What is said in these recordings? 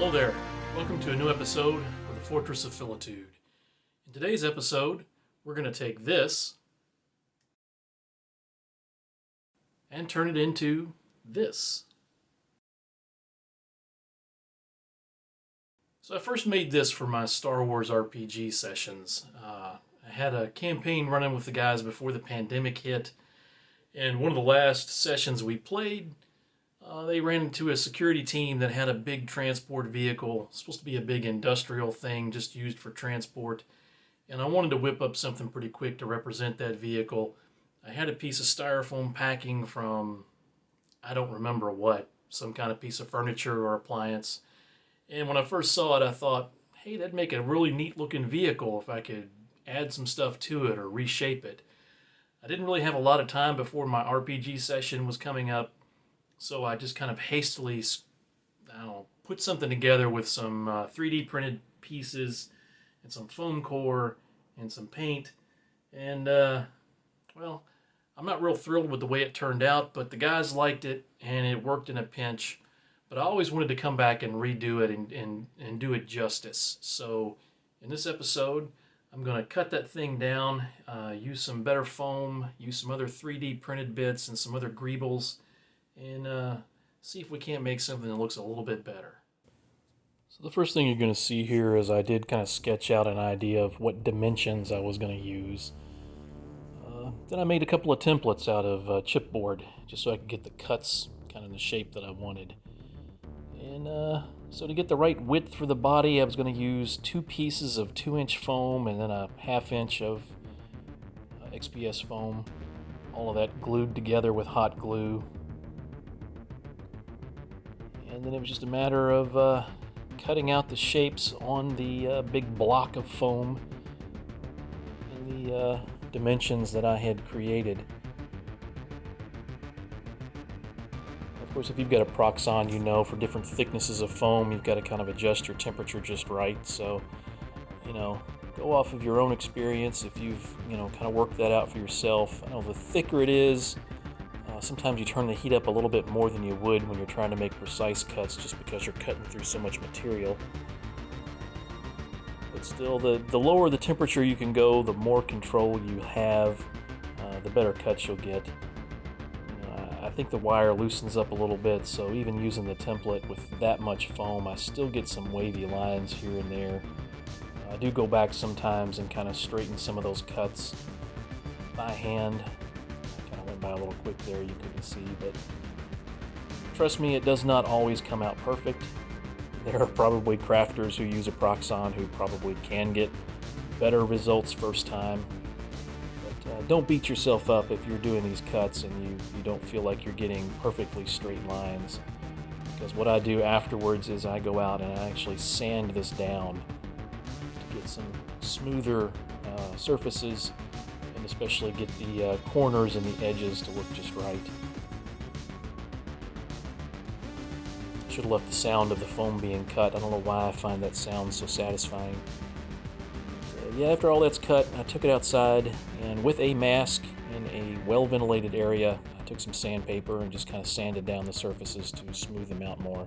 Hello there. Welcome to a new episode of the Fortress of Filitude. In today's episode, we're going to take this and turn it into this. So I first made this for my Star Wars RPG sessions. I had a campaign running with the guys before the pandemic hit, and one of the last sessions we played, they ran into a security team that had a big transport vehicle, supposed to be a big industrial thing just used for transport, and I wanted to whip up something pretty quick to represent that vehicle. I had a piece of styrofoam packing from, I don't remember what, some kind of piece of furniture or appliance, and when I first saw it I thought, hey, that'd make a really neat looking vehicle if I could add some stuff to it or reshape it. I didn't really have a lot of time before my RPG session was coming up, so I just kind of hastily, put something together with some 3D printed pieces and some foam core and some paint. And, I'm not real thrilled with the way it turned out, but the guys liked it and it worked in a pinch. But I always wanted to come back and redo it and do it justice. So in this episode, I'm going to cut that thing down, use some better foam, use some other 3D printed bits and some other greebles, and see if we can't make something that looks a little bit better. So the first thing you're going to see here is I did kind of sketch out an idea of what dimensions I was going to use. Then I made a couple of templates out of chipboard just so I could get the cuts kind of in the shape that I wanted. And so to get the right width for the body, I was going to use 2 pieces of 2-inch foam and then a 1/2 inch of XPS foam. All of that glued together with hot glue. And then it was just a matter of cutting out the shapes on the big block of foam in the dimensions that I had created. Of course, if you've got a Proxxon, you know for different thicknesses of foam, you've got to kind of adjust your temperature just right. So, go off of your own experience if you've, kind of worked that out for yourself. I know the thicker it is, sometimes you turn the heat up a little bit more than you would when you're trying to make precise cuts just because you're cutting through so much material. But still, the lower the temperature you can go, the more control you have, the better cuts you'll get. I think the wire loosens up a little bit, so even using the template with that much foam, I still get some wavy lines here and there. I do go back sometimes and kind of straighten some of those cuts by hand. I kind of went by a little quick there, you couldn't see, but trust me, it does not always come out perfect. There are probably crafters who use a Proxxon who probably can get better results first time. Don't beat yourself up if you're doing these cuts and you don't feel like you're getting perfectly straight lines. Because what I do afterwards is I go out and I actually sand this down to get some smoother surfaces and especially get the corners and the edges to look just right. I should have left the sound of the foam being cut. I don't know why I find that sound so satisfying. Yeah, after all that's cut, I took it outside, and with a mask in a well-ventilated area, I took some sandpaper and just kind of sanded down the surfaces to smooth them out more.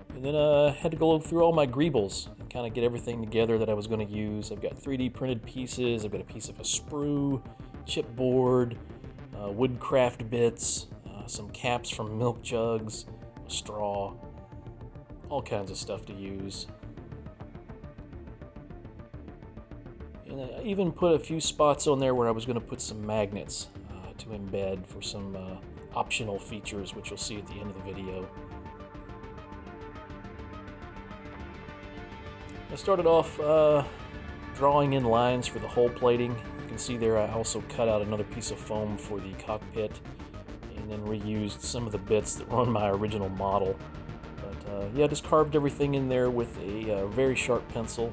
And then I had to go through all my greebles and kind of get everything together that I was going to use. I've got 3D printed pieces, I've got a piece of a sprue, chipboard, wood craft bits, some caps from milk jugs, a straw, all kinds of stuff to use. And I even put a few spots on there where I was going to put some magnets to embed for some optional features, which you'll see at the end of the video. I started off drawing in lines for the hull plating. You can see there I also cut out another piece of foam for the cockpit and then reused some of the bits that were on my original model. But I just carved everything in there with a very sharp pencil,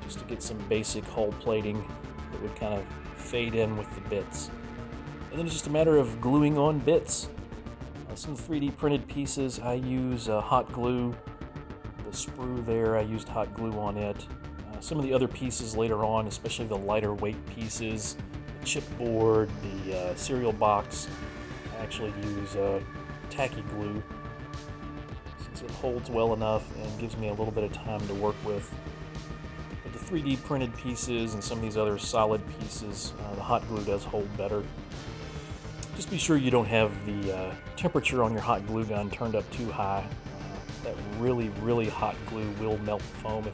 just to get some basic hull plating that would kind of fade in with the bits. And then it's just a matter of gluing on bits. Some 3D printed pieces, I use hot glue. The sprue there, I used hot glue on it. Some of the other pieces later on, especially the lighter weight pieces, the chipboard, the cereal box, I actually use tacky glue. Since it holds well enough and gives me a little bit of time to work with. But the 3D printed pieces and some of these other solid pieces, the hot glue does hold better. Just be sure you don't have the temperature on your hot glue gun turned up too high. That really, really hot glue will melt the foam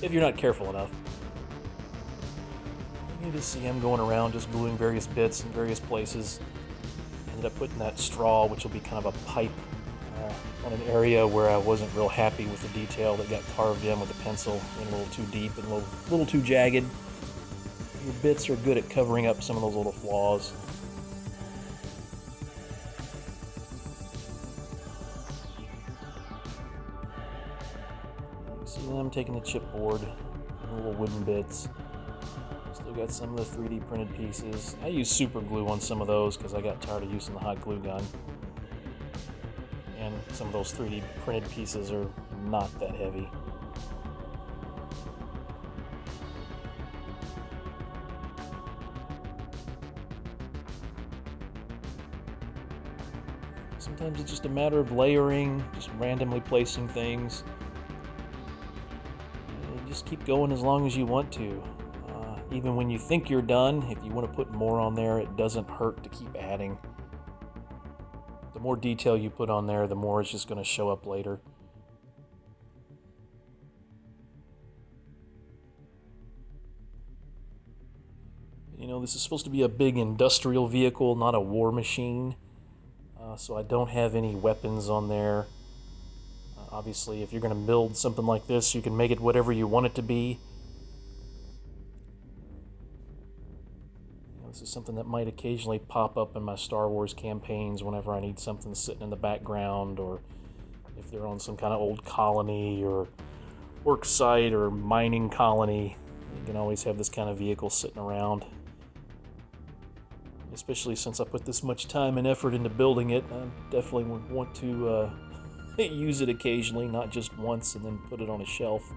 if you're not careful enough. You can just see I'm going around just gluing various bits in various places. Ended up putting that straw, which will be kind of a pipe, on an area where I wasn't real happy with the detail that got carved in with the pencil, and a little too deep and a little too jagged. Your bits are good at covering up some of those little flaws. You see them taking the chipboard and the little wooden bits. Still got some of the 3D printed pieces. I use super glue on some of those because I got tired of using the hot glue gun. And some of those 3D printed pieces are not that heavy. Sometimes it's just a matter of layering, just randomly placing things. And just keep going as long as you want to. Even when you think you're done, if you want to put more on there, it doesn't hurt to keep adding. The more detail you put on there, the more it's just going to show up later. You know, this is supposed to be a big industrial vehicle, not a war machine. So I don't have any weapons on there. Obviously, if you're going to build something like this, you can make it whatever you want it to be. This is something that might occasionally pop up in my Star Wars campaigns whenever I need something sitting in the background, or if they're on some kind of old colony or work site or mining colony. You can always have this kind of vehicle sitting around. Especially since I put this much time and effort into building it, I definitely would want to use it occasionally, not just once and then put it on a shelf.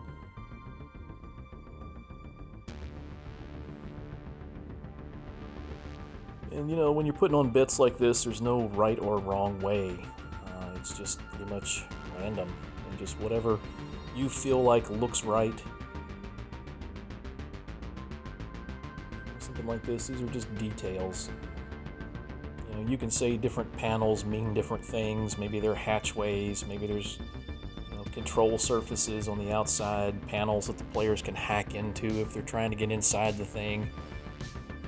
And you know, when you're putting on bits like this, there's no right or wrong way. It's just pretty much random, and just whatever you feel like looks right. Something like this, these are just details. You know, you can say different panels mean different things. Maybe they're hatchways, maybe there's control surfaces on the outside, panels that the players can hack into if they're trying to get inside the thing.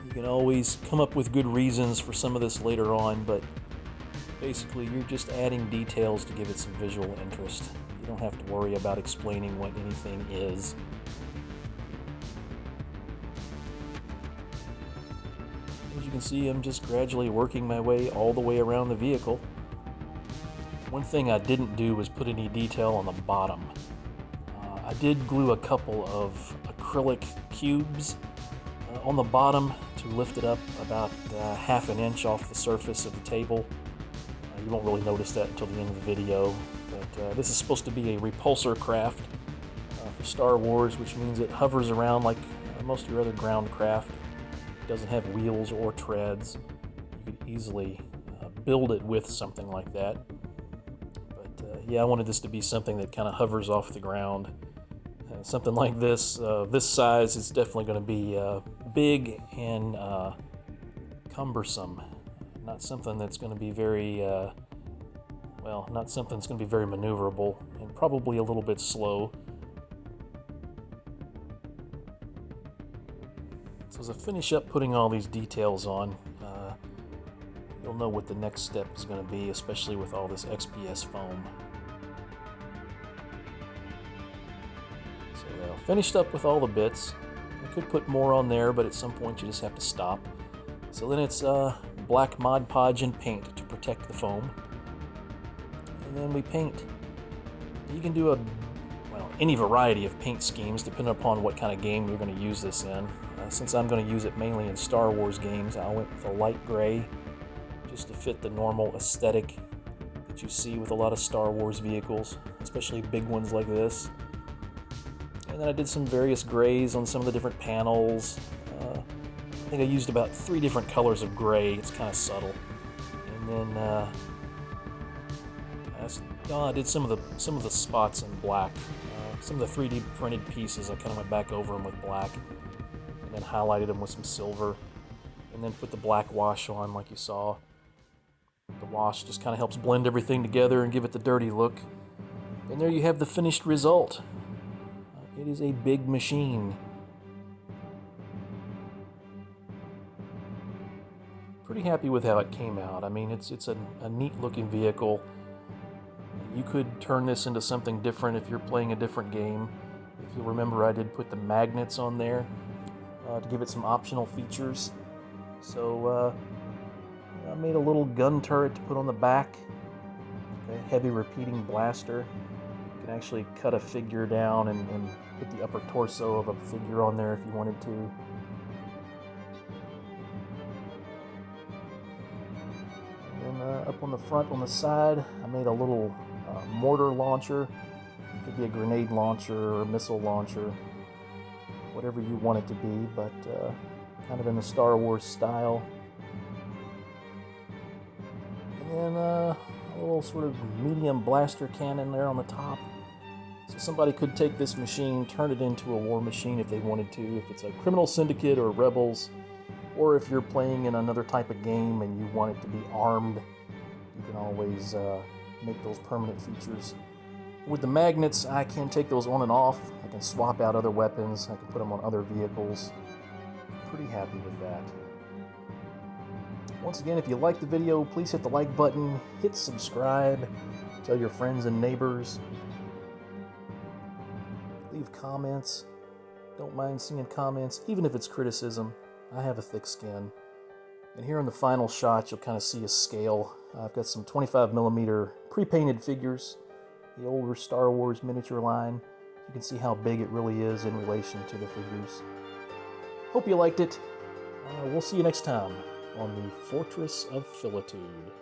You can always come up with good reasons for some of this later on, but basically you're just adding details to give it some visual interest. You don't have to worry about explaining what anything is. As you can see, I'm just gradually working my way all the way around the vehicle. One thing I didn't do was put any detail on the bottom. I did glue a couple of acrylic cubes on the bottom to lift it up about half an inch off the surface of the table. You won't really notice that until the end of the video, but this is supposed to be a repulsor craft for Star Wars, which means it hovers around like most of your other ground craft. It doesn't have wheels or treads. You could easily build it with something like that. But yeah, I wanted this to be something that kind of hovers off the ground. Something like this, this size, is definitely going to be big and cumbersome. Not something that's going to be very, not something that's going to be very maneuverable, and probably a little bit slow. So as I finish up putting all these details on, you'll know what the next step is going to be, especially with all this XPS foam. So finished up with all the bits. I could put more on there, but at some point you just have to stop. So then it's black Mod Podge and paint to protect the foam. And then we paint. You can do any variety of paint schemes depending upon what kind of game you're going to use this in. Since I'm going to use it mainly in Star Wars games, I went with a light gray just to fit the normal aesthetic that you see with a lot of Star Wars vehicles, especially big ones like this. And then I did some various grays on some of the different panels. I think I used about 3 different colors of gray. It's kind of subtle. And then I did some of the spots in black. Some of the 3D printed pieces, I kind of went back over them with black, and then highlighted them with some silver, and then put the black wash on like you saw. The wash just kind of helps blend everything together and give it the dirty look. And there you have the finished result. It is a big machine. Pretty happy with how it came out. I mean, it's a neat looking vehicle. You could turn this into something different if you're playing a different game. If you remember, I did put the magnets on there to give it some optional features. So I made a little gun turret to put on the back, a heavy repeating blaster. You can actually cut a figure down and put the upper torso of a figure on there if you wanted to. And then up on the front, on the side, I made a little mortar launcher. It could be a grenade launcher or a missile launcher, whatever you want it to be, but kind of in the Star Wars style. And then a little sort of medium blaster cannon there on the top. So somebody could take this machine, turn it into a war machine if they wanted to, if it's a criminal syndicate or rebels, or if you're playing in another type of game and you want it to be armed, you can always make those permanent features. With the magnets, I can take those on and off. I can swap out other weapons. I can put them on other vehicles. Pretty happy with that. Once again, if you liked the video, please hit the like button, hit subscribe, tell your friends and neighbors. Leave comments. Don't mind seeing comments, even if it's criticism. I have a thick skin. And here in the final shot, you'll kind of see a scale. I've got some 25mm pre-painted figures, the older Star Wars miniature line. You can see how big it really is in relation to the figures. Hope you liked it. We'll see you next time on the Fortress of Philitude.